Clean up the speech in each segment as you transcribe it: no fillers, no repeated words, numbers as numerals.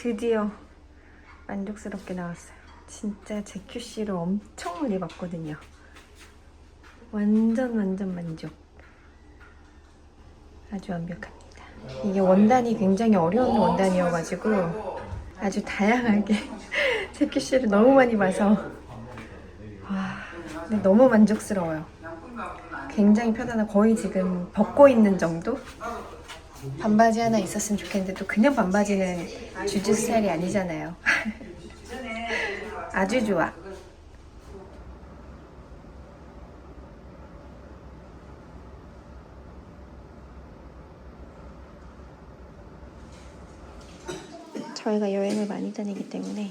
드디어 만족스럽게 나왔어요. 진짜 ZQC를 엄청 많이 봤거든요. 완전 만족. 아주 완벽합니다. 이게 원단이 굉장히 어려운 원단이어가지고 아주 다양하게 ZQC를 너무 많이 봐서 와, 근데 너무 만족스러워요. 굉장히 편안한, 거의 지금 벗고 있는 정도? 반바지 하나 있었으면 좋겠는데 또 그냥 반바지는 주주 스타일이 아니잖아요. 아주 좋아. 저희가 여행을 많이 다니기 때문에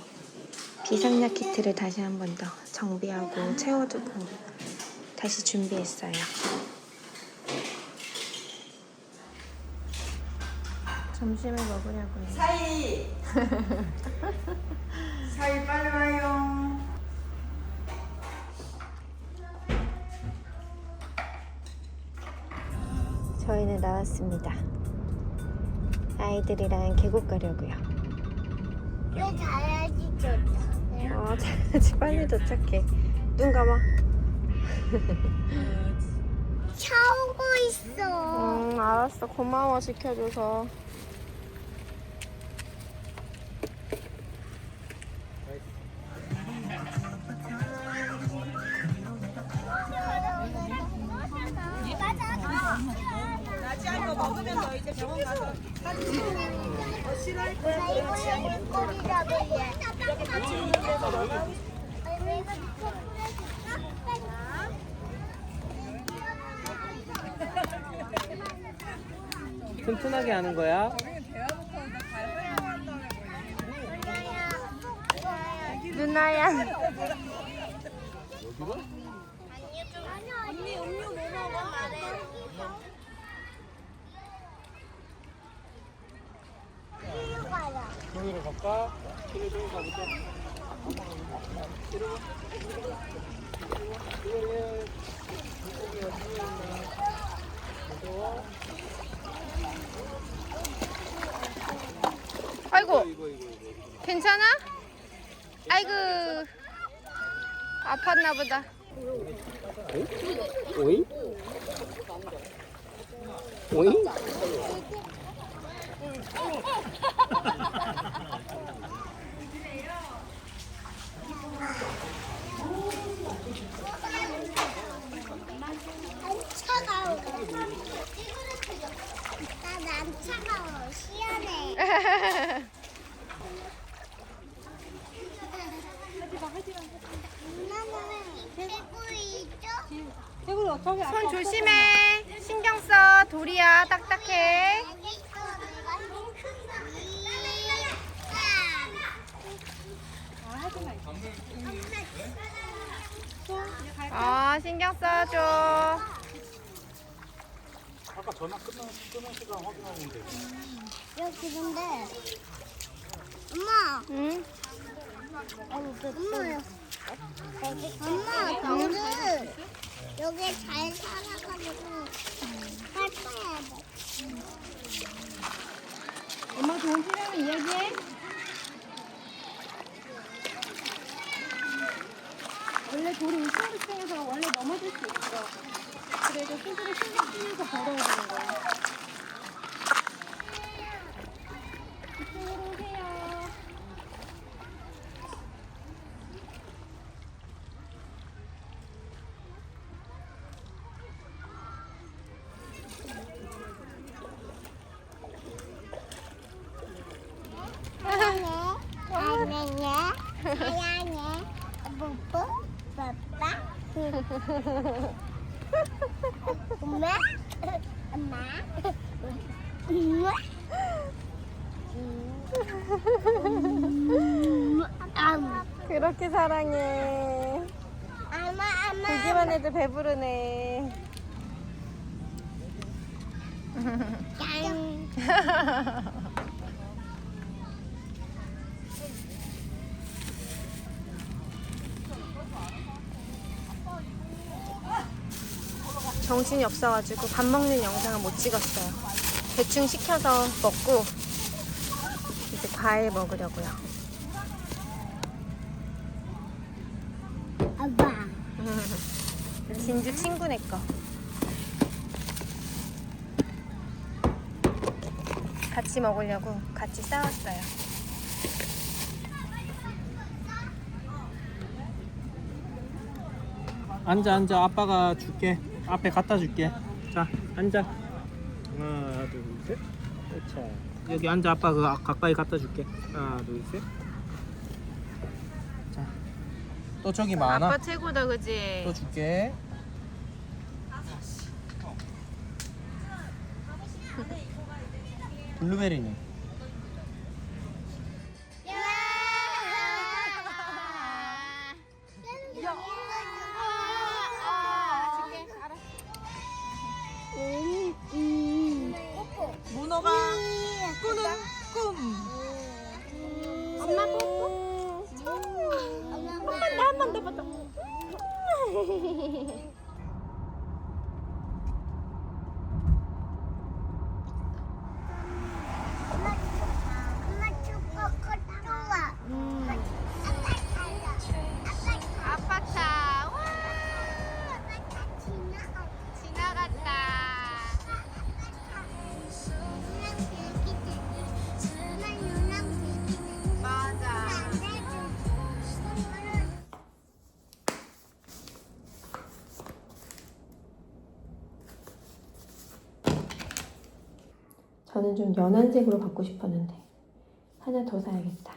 비상약 키트를 다시 한 번 더 정비하고 채워두고 다시 준비했어요. 점심을 먹으려고요. 사이! 사이 빨리 와요. 저희는 나왔습니다. 아이들이랑 계곡 가려고요. 왜 잘하지 좋다. 잘하지. 빨리 도착해. 눈 감아. 차오고 있어. 알았어. 고마워 지켜줘서. 나지한 거 먹으면 너 이제 병원 가서 싫어할 거야. 나 이거에 물고기라고 해. 이렇게 같이 있는 데서 너가 튼튼하게 하는 거야. 누나야. 언니 음료 뭐 먹어? 이리로 가자. 저기로 갈까? 저기 가보자. 아이고. 괜찮아? 아이고. 아팠나 보다. 오잉? 오잉? 안 차가워. 난 차가워. 시원해. 엄마는 손 조심해. 신경 써. 돌이야. 딱딱해. 신경 써줘. 아까 전화 끊는 시간 확인하는데. 여기 근데 엄마 응? 엄마 너는 여기 잘 살아가지고 살 거야 돼. 엄마 도움 필요하면 이야기해. 원래 돌이 울퉁불퉁해서 원래 넘어질 수 있어. 그래도 스스로 신경 쓰면서 걸어야 되는 거야. 이쪽으로 오세요. 사랑해, 사랑해, 뽀뽀, 빠빠, 엄마, 엄마, 엄마, 그렇게 사랑해. 보기만 해도 배부르네. 짠. 정신이 없어가지고 밥 먹는 영상을 못 찍었어요. 대충 시켜서 먹고 이제 과일 먹으려고요. 아빠. 진주 친구네 거. 같이 먹으려고 같이 싸웠어요. 앉아. 아빠가 줄게. 앞에 갖다 줄게. 자, 앉아. 하나, 둘, 셋. 자, 여기 앉아. 아빠 그 가까이 갖다 줄게. 하나, 둘, 셋. 자, 또 저기 많아. 아빠 최고다, 그지? 또 줄게. 블루베리는? 문어가 꾸는 꿈. 엄마 뽀뽀. 엄마 나 한 번 더 봤다. 엄마 축구 컸다. 아빠 차. 와, 지나갔다. 맞아. 저는 좀 연한 색으로 받고 싶었는데 하나 더 사야겠다.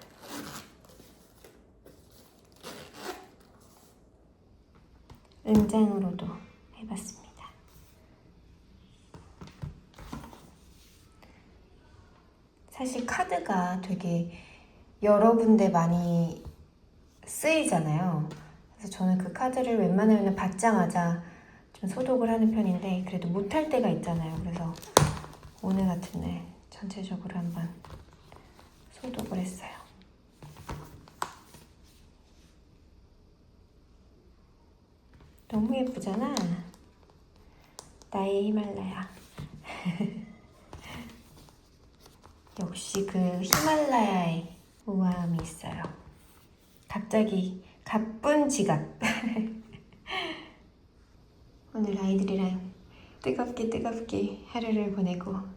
은장으로도 해봤습니다. 사실 카드가 되게 여러 군데 많이 쓰이잖아요. 그래서 저는 그 카드를 웬만하면 받자마자 좀 소독을 하는 편인데 그래도 못할 때가 있잖아요. 그래서 오늘 같은 날 전체적으로 한번 소독을 했어요. 너무 예쁘잖아. 나의 히말라야. 역시 그 히말라야의 우아함이 있어요. 갑자기 가쁜 지갑. 오늘 아이들이랑 뜨겁게 하루를 보내고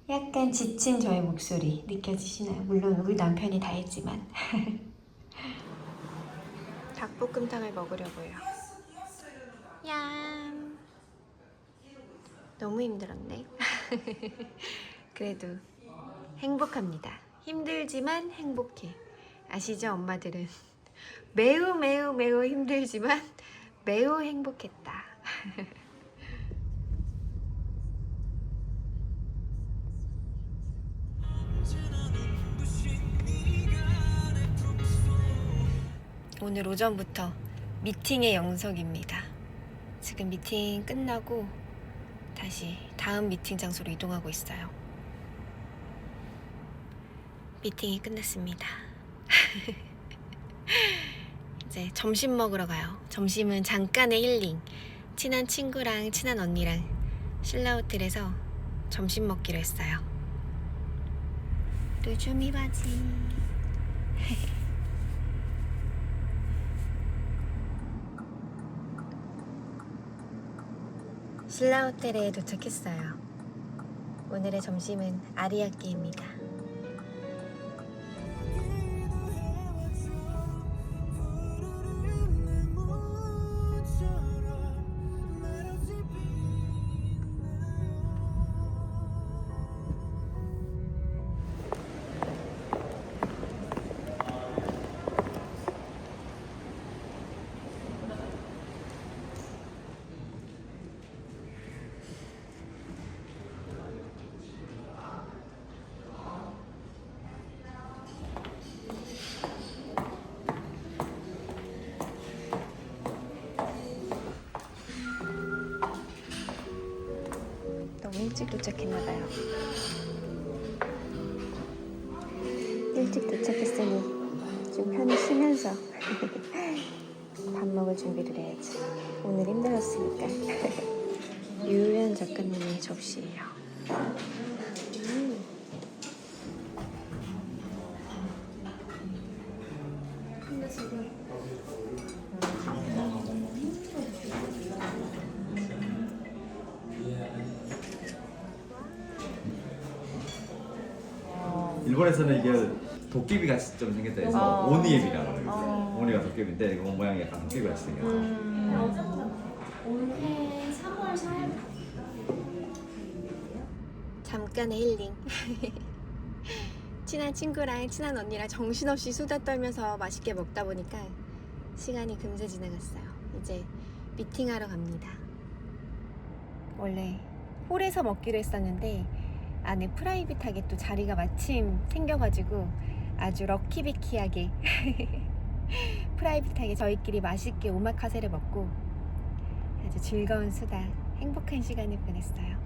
약간 지친 저의 목소리 느껴지시나요? 물론 우리 남편이 다 했지만. 닭볶음탕을 먹으려고요. 얌. 너무 힘들었네. 그래도 행복합니다. 힘들지만 행복해. 아시죠, 엄마들은? 매우 힘들지만 매우 행복했다. 오늘 오전부터 미팅의 영석입니다. 지금 미팅 끝나고 다시 다음 미팅 장소로 이동하고 있어요. 미팅이 끝났습니다. 이제 점심 먹으러 가요. 점심은 잠깐의 힐링. 친한 친구랑 친한 언니랑 신라호텔에서 점심 먹기로 했어요. 루주미 바지. 신라호텔에 도착했어요. 오늘의 점심은 아리야끼입니다. 너무 일찍 도착했나봐요. 일찍 도착했으니 좀 편히 쉬면서 밥 먹을 준비를 해야지. 오늘 힘들었으니까. 유연 작가님의 접시예요. 일본에서는 이게 도깨비 같이 좀 생겼다 해서 오니앱이라고 그래요. 오니가 도깨비인데 이거 모양이 약간 도깨비 같이 생겼어. 올해 3월 4일. 잠깐의 힐링. 친한 친구랑 친한 언니랑 정신없이 수다 떨면서 맛있게 먹다 보니까 시간이 금세 지나갔어요. 이제 미팅하러 갑니다. 원래 홀에서 먹기로 했었는데 안에 프라이빗하게 또 자리가 마침 생겨가지고 아주 럭키비키하게 프라이빗하게 저희끼리 맛있게 오마카세를 먹고 아주 즐거운 수다, 행복한 시간을 보냈어요.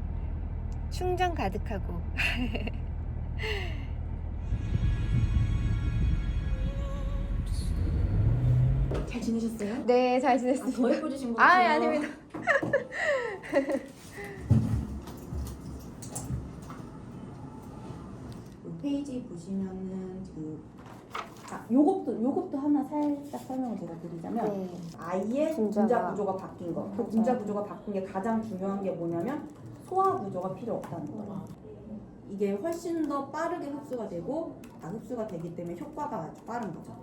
충전 가득하고 잘 지내셨어요? 네, 잘 지냈습니다. 더 예뻐지신 것 아, 같아요. 아닙니다. 페이지 보시면은 요것도 하나 살짝 설명을 제가 드리자면 네. 아이의 분자 구조가 바뀐 거. 그 분자 구조가 바뀐 게 가장 중요한 게 뭐냐면 소화 구조가 필요 없다는 거예요. 이게 훨씬 더 빠르게 흡수가 되고 다 흡수가 되기 때문에 효과가 아주 빠른 거죠.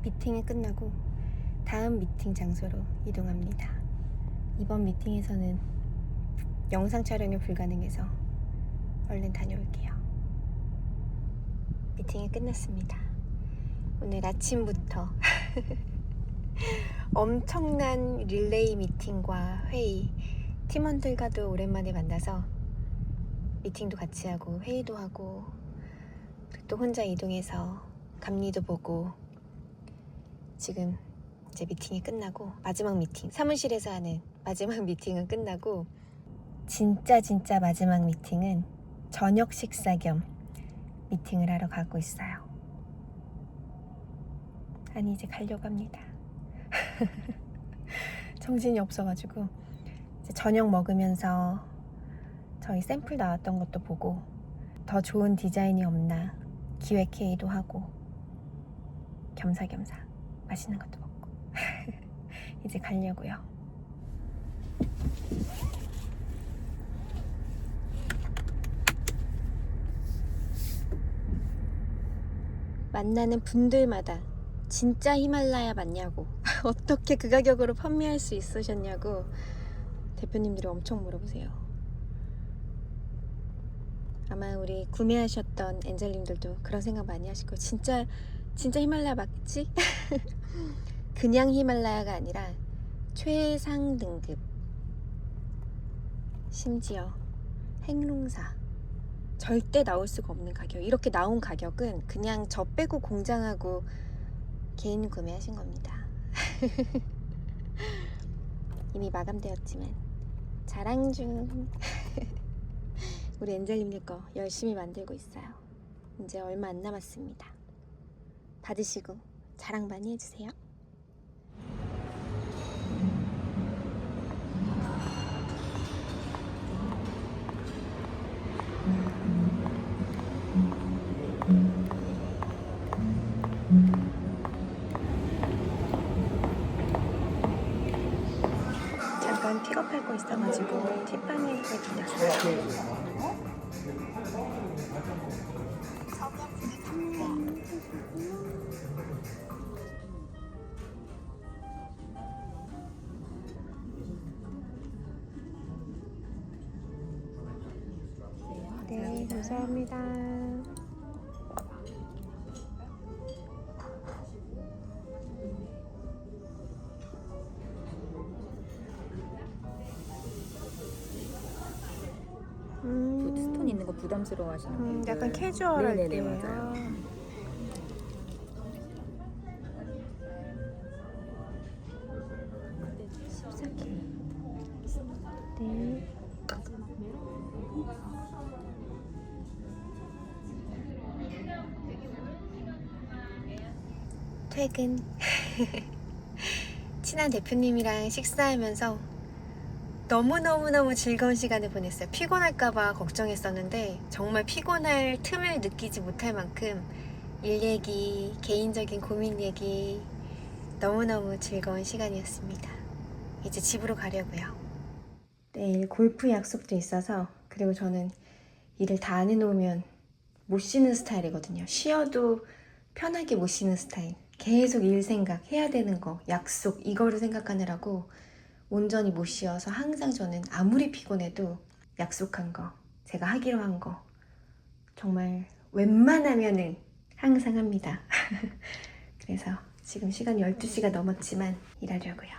미팅이 끝나고 다음 미팅 장소로 이동합니다. 이번 미팅에서는 영상 촬영이 불가능해서 얼른 다녀올게요. 미팅이 끝났습니다. 오늘 아침부터 엄청난 릴레이 미팅과 회의, 팀원들과도 오랜만에 만나서 미팅도 같이 하고 회의도 하고 또 혼자 이동해서 감리도 보고 지금 이제 미팅이 끝나고 마지막 미팅, 사무실에서 하는 마지막 미팅은 끝나고 진짜 마지막 미팅은 저녁 식사 겸 미팅을 하러 가고 있어요. 아니 이제 가려고 합니다. 정신이 없어가지고 이제 저녁 먹으면서 저희 샘플 나왔던 것도 보고 더 좋은 디자인이 없나 기획 회의도 하고 겸사겸사 맛있는 것도 먹고 이제 가려고요. 만나는 분들마다 진짜 히말라야 맞냐고 어떻게 그 가격으로 판매할 수 있으셨냐고 대표님들이 엄청 물어보세요. 아마 우리 구매하셨던 엔젤님들도 그런 생각 많이 하실 거예요. 진짜 히말라야 맞겠지? 그냥 히말라야가 아니라 최상 등급, 심지어 행롱사 절대 나올 수가 없는 가격. 이렇게 나온 가격은 그냥 저 빼고 공장하고 개인 구매하신 겁니다. 이미 마감되었지만 자랑 중. 우리 엔젤님들 거 열심히 만들고 있어요. 이제 얼마 안 남았습니다. 받으시고 자랑 많이 해주세요. 잠깐 픽업할 거 있어가지고 티파니에 들렸어요. 네, 감사합니다. 부담스러워 하시는 분들. 약간 캐주얼할 네네네, 때. 맞아요. 네. 퇴근. 친한 대표님이랑 식사하면서 너무너무너무 즐거운 시간을 보냈어요. 피곤할까봐 걱정했었는데 정말 피곤할 틈을 느끼지 못할 만큼 일 얘기, 개인적인 고민 얘기 너무너무 즐거운 시간이었습니다. 이제 집으로 가려고요. 내일 골프 약속도 있어서, 그리고 저는 일을 다 안 해놓으면 못 쉬는 스타일이거든요. 쉬어도 편하게 못 쉬는 스타일. 계속 일 생각, 해야 되는 거, 약속 이거를 생각하느라고 온전히 못 쉬어서 항상 저는 아무리 피곤해도 약속한 거, 제가 하기로 한 거 정말 웬만하면은 항상 합니다. 그래서 지금 시간 12시가 넘었지만 일하려고요.